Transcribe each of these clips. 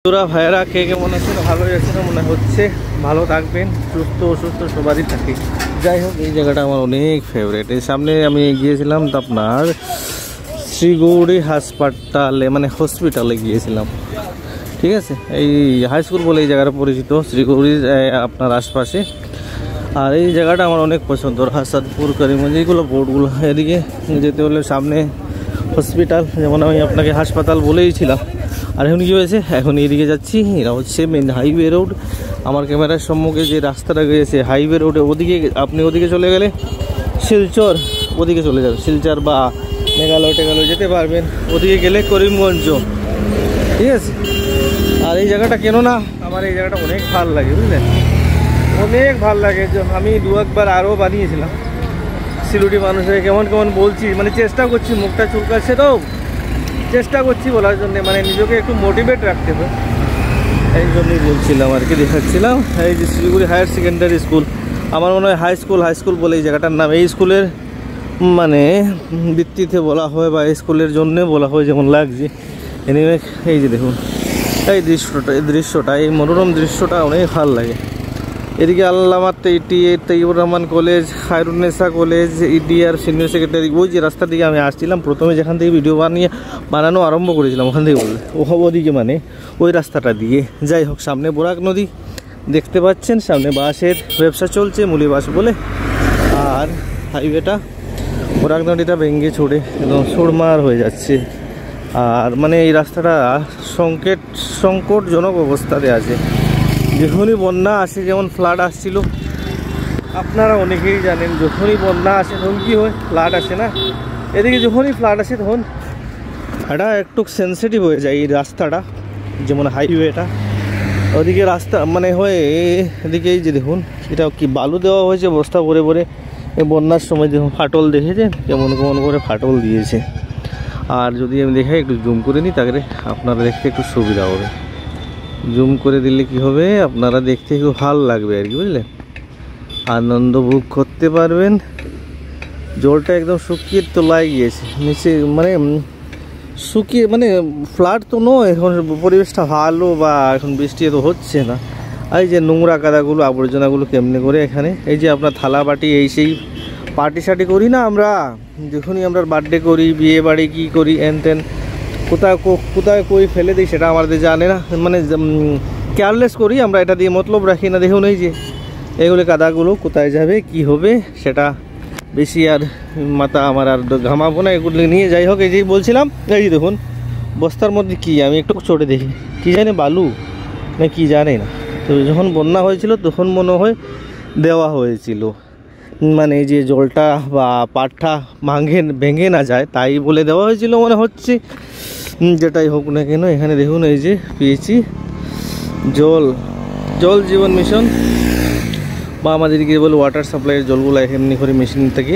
তোরা ভাইয়েরা কে কেমন আছেন? ভালোই আছেন মনে হচ্ছে। ভালো থাকবেন, সুস্থ অসুস্থ সবারই থাকে। যাই হোক, এই জায়গাটা আমার অনেক ফেভারিট। এই সামনে আমি গিয়েছিলাম তো আপনার শ্রীগৌরী হাসপাতালে, মানে হসপিটালে গিয়েছিলাম, ঠিক আছে। এই হাই স্কুল বলে এই জায়গাটা পরিচিত, শ্রীগৌরীর আপনার আশপাশে। আর এই জায়গাটা আমার অনেক পছন্দ, হাসাদপুর, করিমগঞ্জ, এইগুলো বোর্ডগুলো। এদিকে যেতে হলে সামনে হসপিটাল, যেমন আমি আপনাকে হাসপাতাল বলেইছিলাম। আর এখন কী হয়েছে, এখন এইদিকে যাচ্ছি, এটা হচ্ছে মেন হাইওয়ে রোড। আমার ক্যামেরার সম্মুখে যে রাস্তাটা গিয়েছে হাইওয়ে রোডে, ওদিকে আপনি ওদিকে চলে গেলে শিলচর, ওদিকে চলে যাবে শিলচর বা মেঘালয় টেঘালয় যেতে পারবেন। ওদিকে গেলে করিমগঞ্জ, ঠিক আছে। আর এই জায়গাটা কেন না, আমার এই জায়গাটা অনেক ভালো লাগে, বুঝলেন, অনেক ভালো লাগে। আমি দু একবার আরও বানিয়েছিলাম। সিলুটি মানুষের কেমন কেমন বলছি, মানে চেষ্টা করছি, মুখটা চুলকাচ্ছে তো চেষ্টা করছি বলার জন্য, মানে নিজেকে একটু মোটিভেট রাখতে হবে, এই জন্যই বলছিলাম আর কি, দেখাচ্ছিলাম। এই যে শিলিগুড়ি হায়ার সেকেন্ডারি স্কুল, আমার মনে হয় হাই স্কুল বলে এই জায়গাটার নাম। এই স্কুলের মানে ভিত্তিতে বলা হয় বা এই স্কুলের জন্যে বলা হয়, যেমন লাগছে। এনিওয়ে, এই যে দেখুন এই দৃশ্যটা, এই মনোরম দৃশ্যটা অনেক ভালো লাগে। এদিকে আল্লামা 88 Taiyabur Rahman college, Khairunnesa college, EDR senior secretary, ওই যে রাস্তার দিকে আমি আসছিলাম প্রথমে, যেখান থেকে ভিডিও বানানো আরম্ভ করেছিলাম, ওখান থেকে বললে ওদিকে, মানে ওই রাস্তাটা দিয়ে। যাই হোক, সামনে বরাক নদী দেখতে পাচ্ছেন, সামনে বাঁশের ব্যবসা চলছে, মুলি বাঁশ বলে। আর হাইওয়েটা, বরাক নদীটা ভেঙে ছড়ে একদম সুরমার হয়ে যাচ্ছে। আর মানে এই রাস্তাটা সংকটজনক অবস্থাতে আছে। যখনই বন্যা আসে, যেমন ফ্লাড আসছিল, আপনারা অনেকেই জানেন, যখনই বন্যা আসে তখন কী হয়, ফ্লাড আসে না। এদিকে যখনই ফ্লাড আসে তখন এটা একটু সেন্সিটিভ হয়ে যায় এই রাস্তাটা, যেমন হাইওয়েটা। ওদিকে রাস্তা মানে হয়, এদিকে এই যে দেখুন, এটা কি বালু দেওয়া হয়েছে বস্তা ভরে ভরে। এই বন্যার সময় দেখুন ফাটল দেখেছেন, কেমন কেমন করে ফাটল দিয়েছে। আর যদি আমি দেখাই, একটু জুম করে নিই, তাহলে আপনারা দেখতে একটু সুবিধা হবে। জুম করে দিলে কি হবে, আপনারা দেখতে খুব ভালো লাগবে আর কি, বুঝলেন, আনন্দ ভোগ করতে পারবেন। জলটা একদম শুকিয়ে তোলায় গিয়েছে নিচে, মানে শুকিয়ে, মানে ফ্লাড তো নয়, এখন পরিবেশটা ভালো, বা এখন বৃষ্টি তো হচ্ছে না। আর এই যে নোংরা কাদাগুলো, আবর্জনাগুলো কেমনে করে এখানে, এই যে আপনার থালা বাটি, এই সেই পার্টি সার্টি করি না আমরা, যখনই আমরা বার্থডে করি, বিয়ে বাড়ি কী করি, এন কোথায় কই ফেলে দিই সেটা আমাদের জানে না, মানে কেয়ারলেস করি আমরা, এটা দিয়ে মতলব রাখি না। দেখুন এই যে এগুলো কাদাগুলো কোথায় যাবে, কি হবে, সেটা বেশি আর মাথা আমার আর ঘামাবো না, এগুলো নিয়ে। যাই হোক, এই যে বলছিলাম, এই যে দেখুন বস্তার মধ্যে কি, আমি একটু চড়ে দেখি, কি জানি বালু না কি জানি না। তো যখন বন্যা হয়েছিল তখন মনে হয় দেওয়া হয়েছিল, মানে এই যে জলটা বা পাটটা ভেঙে না যায় তাই বলে দেওয়া হয়েছিল মনে হচ্ছে। যেটাই হোক না কেন, এখানে দেখুন এই যে পেয়েছি জল জীবন মিশন, বা আমাদেরকে বলে ওয়াটার সাপ্লাইয়ের জলগুলো এমনি করে মেশিন থেকে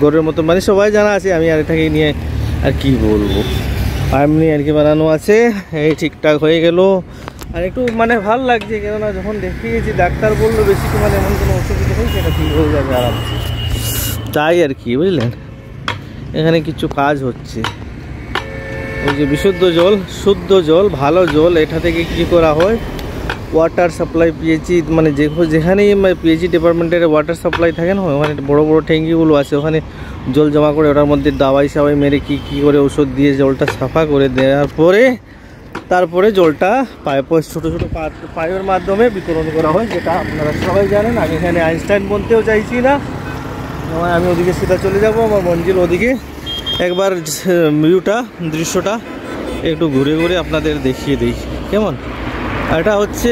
গড়ের মতো, মানে সবাই জানা আছে, আমি আর এটাকে নিয়ে আর কি বলবো, এমনি আর কি বানানো আছে। এই ঠিকঠাক হয়ে গেল। আর একটু মানে ভালো লাগছে, কেননা যখন দেখিয়েছি ডাক্তার বললো বেশি তো মানে এমন কোনো অসুবিধা নেই, সেটা ঠিক হয়ে যাবে আরামসে, তাই আর কি, বুঝলেন। এখানে কিছু কাজ হচ্ছে, ওই যে বিশুদ্ধ জল, শুদ্ধ জল, ভালো জল, এটা থেকে কি করা হয়, ওয়াটার সাপ্লাই পিএইচই, মানে যেখানেই পিএইচই ডিপার্টমেন্টের ওয়াটার সাপ্লাই থাকে না, ওখানে বড় বড় ট্যাঙ্কিগুলো আছে, ওখানে জল জমা করে ওটার মধ্যে দাওয়াই সাওয়াই মেরে কী করে ওষুধ দিয়ে জলটা সাফা করে দেওয়ার পরে তারপরে জলটা ছোটো ছোটো পাইপের মাধ্যমে বিতরণ করা হয়, যেটা আপনারা সবাই জানেন। আমি এখানে আইনস্টাইন বলতেও চাইছি না, আমি ওদিকে সিধা চলে যাব, আমার মঞ্জিল ওদিকে। একবার দৃশ্যটা একটু ঘুরে ঘুরে আপনাদের দেখিয়ে দিই কেমন। এটা হচ্ছে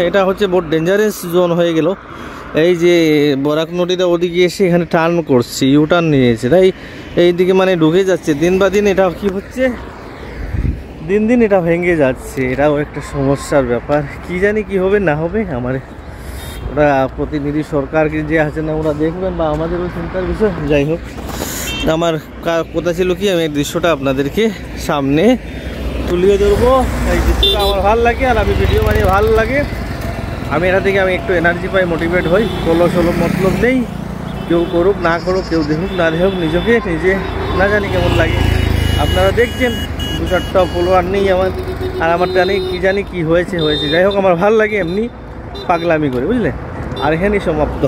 এটা হচ্ছে বহুত ডেঞ্জারাস জোন হয়ে গেল। এই যে বরাক নদীটা ওদিকে এসে এখানে টার্ন করছে, ইউটার্ন নিয়েছে, তাই এইদিকে মানে ঢুকে যাচ্ছে। দিন বা দিন এটা কি হচ্ছে, দিন এটা ভেঙে যাচ্ছে, এটাও একটা সমস্যার ব্যাপার। কি জানি কি হবে না হবে, আমার ওরা প্রতিনিধি সরকার যে আছে না, ওরা দেখবেন, বা আমাদেরও চিন্তার বিষয়। যাই হোক, আমার কথা ছিল কি, আমি এই দৃশ্যটা আপনাদেরকে সামনে তুলিয়ে ধরবো। এই দৃশ্যটা আমার ভালো লাগে, আর আমি ভিডিও বানিয়ে ভালো লাগে। আমি এটা থেকে আমি একটু এনার্জি পাই, মোটিভেট হই। ষোলো মতলব নেই, কেউ করুক না করুক, কেউ দেখুক না দেখুক, নিজে না জানি কেমন লাগে। আপনারা দেখছেন 2-4টা ফলোয়ার নেই আমার, আর আমার জানি কি হয়েছে। যাই হোক, আমার ভালো লাগে এমনি পাগলামি করে, বুঝলে। আর এখানেই সমাপ্ত।